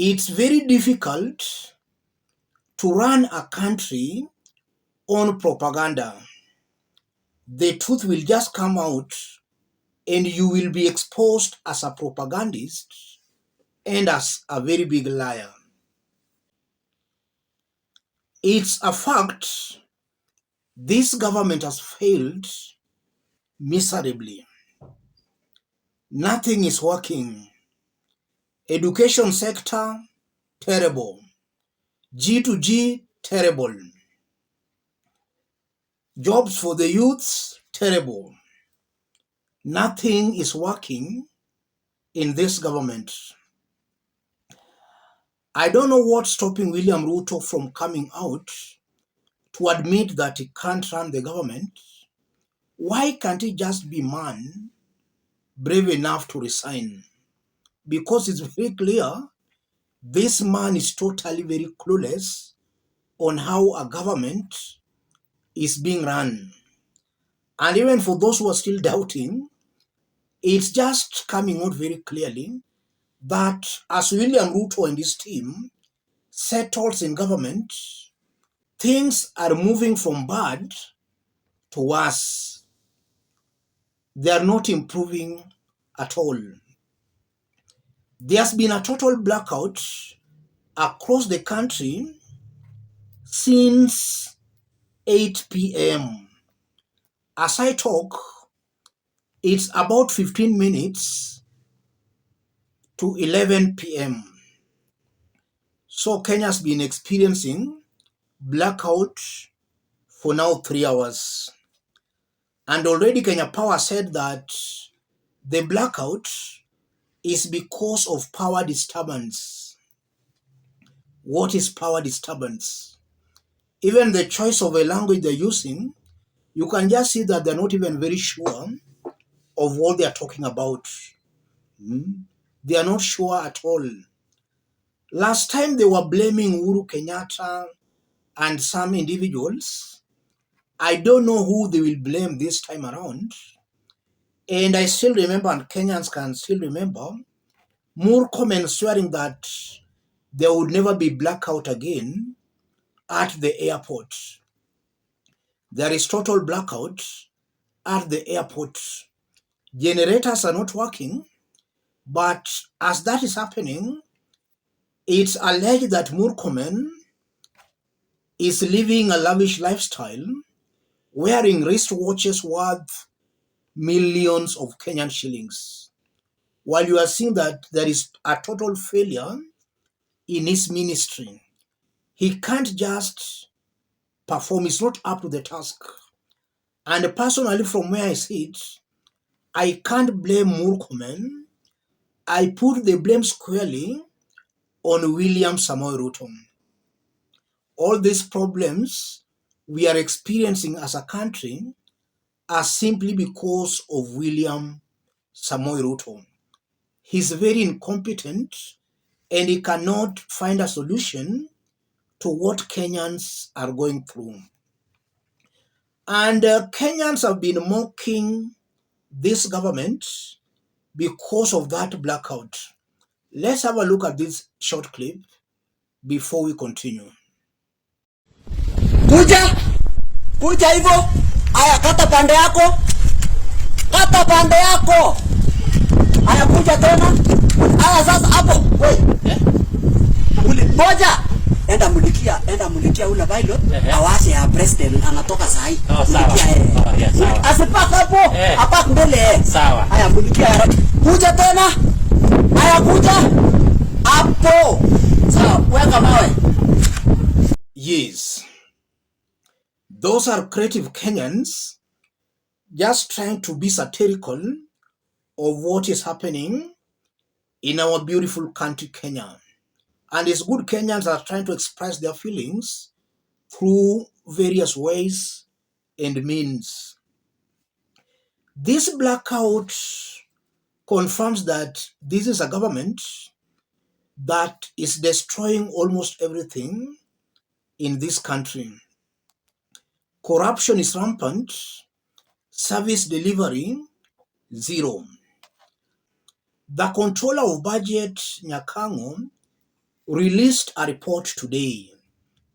It's very difficult to run a country on propaganda. The truth will just come out and you will be exposed as a propagandist and as a very big liar. It's a fact this government has failed miserably. Nothing is working. Education sector, terrible. G2G, terrible. Jobs for the youths, terrible. Nothing is working in this government. I don't know what's stopping William Ruto from coming out to admit that he can't run the government. Why can't he just be man brave enough to resign? Because it's very clear this man is totally very clueless on how a government is being run. And even for those who are still doubting, it's just coming out very clearly that as William Ruto and his team settles in government, things are moving from bad to worse. They are not improving at all. There's been a total blackout across the country since 8 p.m. As I talk, it's about 15 minutes to 11 p.m. So Kenya's been experiencing blackout for now 3 hours. And already Kenya Power said that the blackout is because of power disturbance. What is power disturbance? Even the choice of a language they're using, you can just see that they're not even very sure of what they're talking about. They are not sure at all. Last time they were blaming Uhuru Kenyatta and some individuals. I don't know who they will blame this time around. And I still remember, and Kenyans can still remember, Murkomen swearing that there would never be blackout again at the airport. There is total blackout at the airport. Generators are not working, but as that is happening, it's alleged that Murkomen is living a lavish lifestyle, wearing wristwatches worth millions of Kenyan shillings. While you are seeing that there is a total failure in his ministry, he can't just perform, it's not up to the task. And personally, from where I sit, I can't blame Murkomen. I put the blame squarely on William Samoei Ruto. All these problems we are experiencing as a country are simply because of William Samoei Ruto. He's very incompetent and he cannot find a solution to what Kenyans are going through. And Kenyans have been mocking this government because of that blackout. Let's have a look at this short clip before we continue. Kuja hivyo. Aya, kata pande yako. Kata pande yako. Aya, kuja tena. Aya, sasa hapo. Ule moja. Enda mulikia ule pilot. Awashe ya president anatoka sahi. Mulikia sawa. Asipaka hapo. Hapa mbele. Sawa. Aya, mulikia. Kuja tena. Aya, kuja. Hapo. Sawa, weka mawe. Yes. Those are creative Kenyans just trying to be satirical of what is happening in our beautiful country, Kenya. And it's good Kenyans are trying to express their feelings through various ways and means. This blackout confirms that this is a government that is destroying almost everything in this country. Corruption is rampant, service delivery, zero. The controller of budget, Nyakango, released a report today,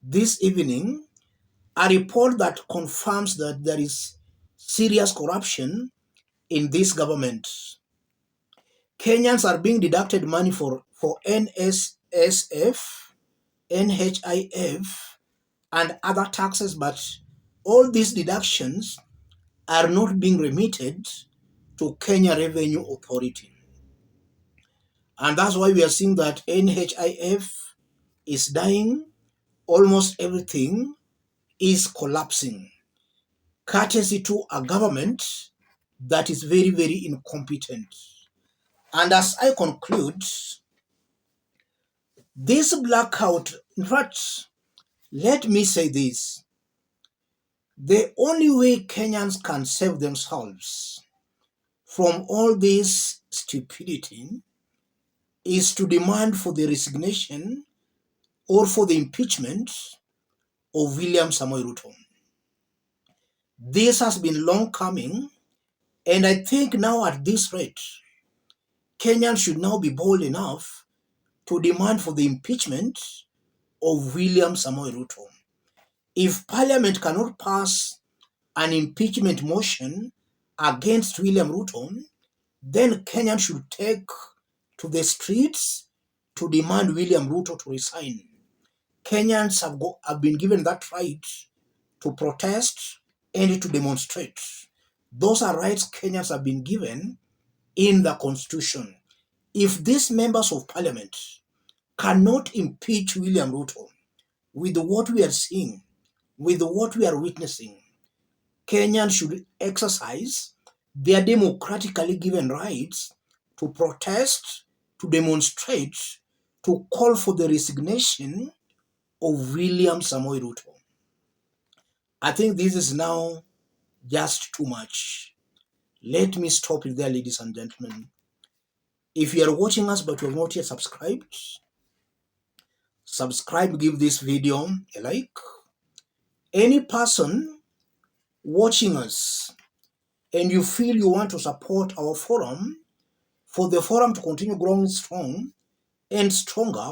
this evening, a report that confirms that there is serious corruption in this government. Kenyans are being deducted money for NSSF, NHIF, and other taxes, but all these deductions are not being remitted to Kenya Revenue Authority. And that's why we are seeing that NHIF is dying, almost everything is collapsing, courtesy to a government that is very, very incompetent. And as I conclude, this blackout, in fact, let me say this, the only way Kenyans can save themselves from all this stupidity is to demand for the resignation or for the impeachment of William Samoei Ruto. This has been long coming, and I think now at this rate, Kenyans should now be bold enough to demand for the impeachment of William Samoei Ruto. If Parliament cannot pass an impeachment motion against William Ruto, then Kenyans should take to the streets to demand William Ruto to resign. Kenyans have been given that right to protest and to demonstrate. Those are rights Kenyans have been given in the Constitution. If these members of Parliament cannot impeach William Ruto with what we are seeing, with what we are witnessing, Kenyans should exercise their democratically given rights to protest, to demonstrate, to call for the resignation of William Samoei Ruto. I think this is now just too much. Let me stop it there, ladies and gentlemen. If you are watching us but you have not yet subscribed, subscribe, give this video a like. Any person watching us and you feel you want to support our forum, for the forum to continue growing strong and stronger,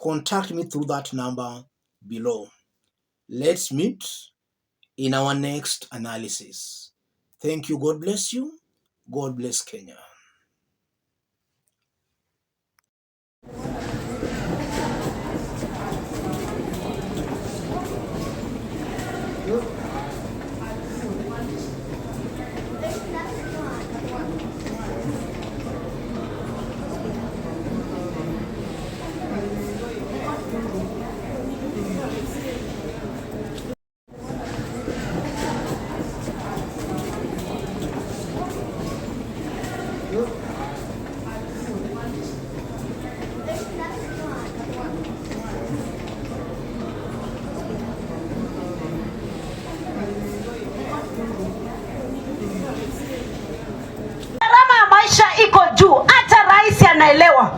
contact me through that number below. Let's meet in our next analysis. Thank you. God bless you. God bless Kenya. Iko juu, hata rais anaelewa.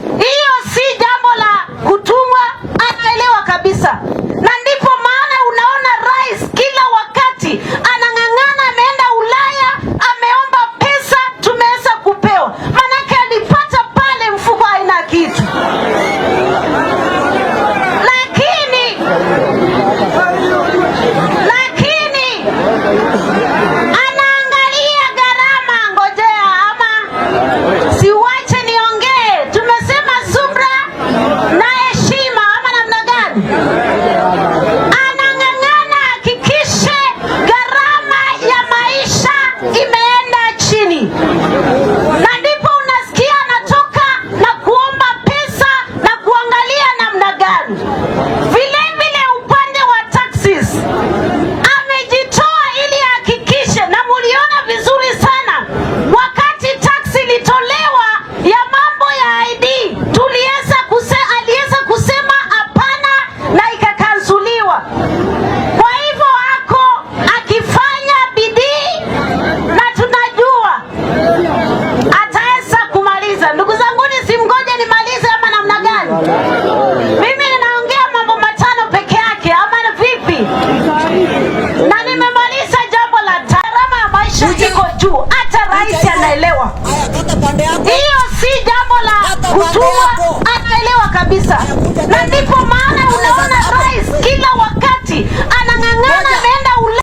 Hiyo si jambo la kutumwa, anaelewa kabisa. Na ndipo maana unaona rais kila wakati anang'ang'ana, ameenda Ulaya, ameomba pesa, tumeweza kupewa. Manake alipata pale mfuko haina kitu.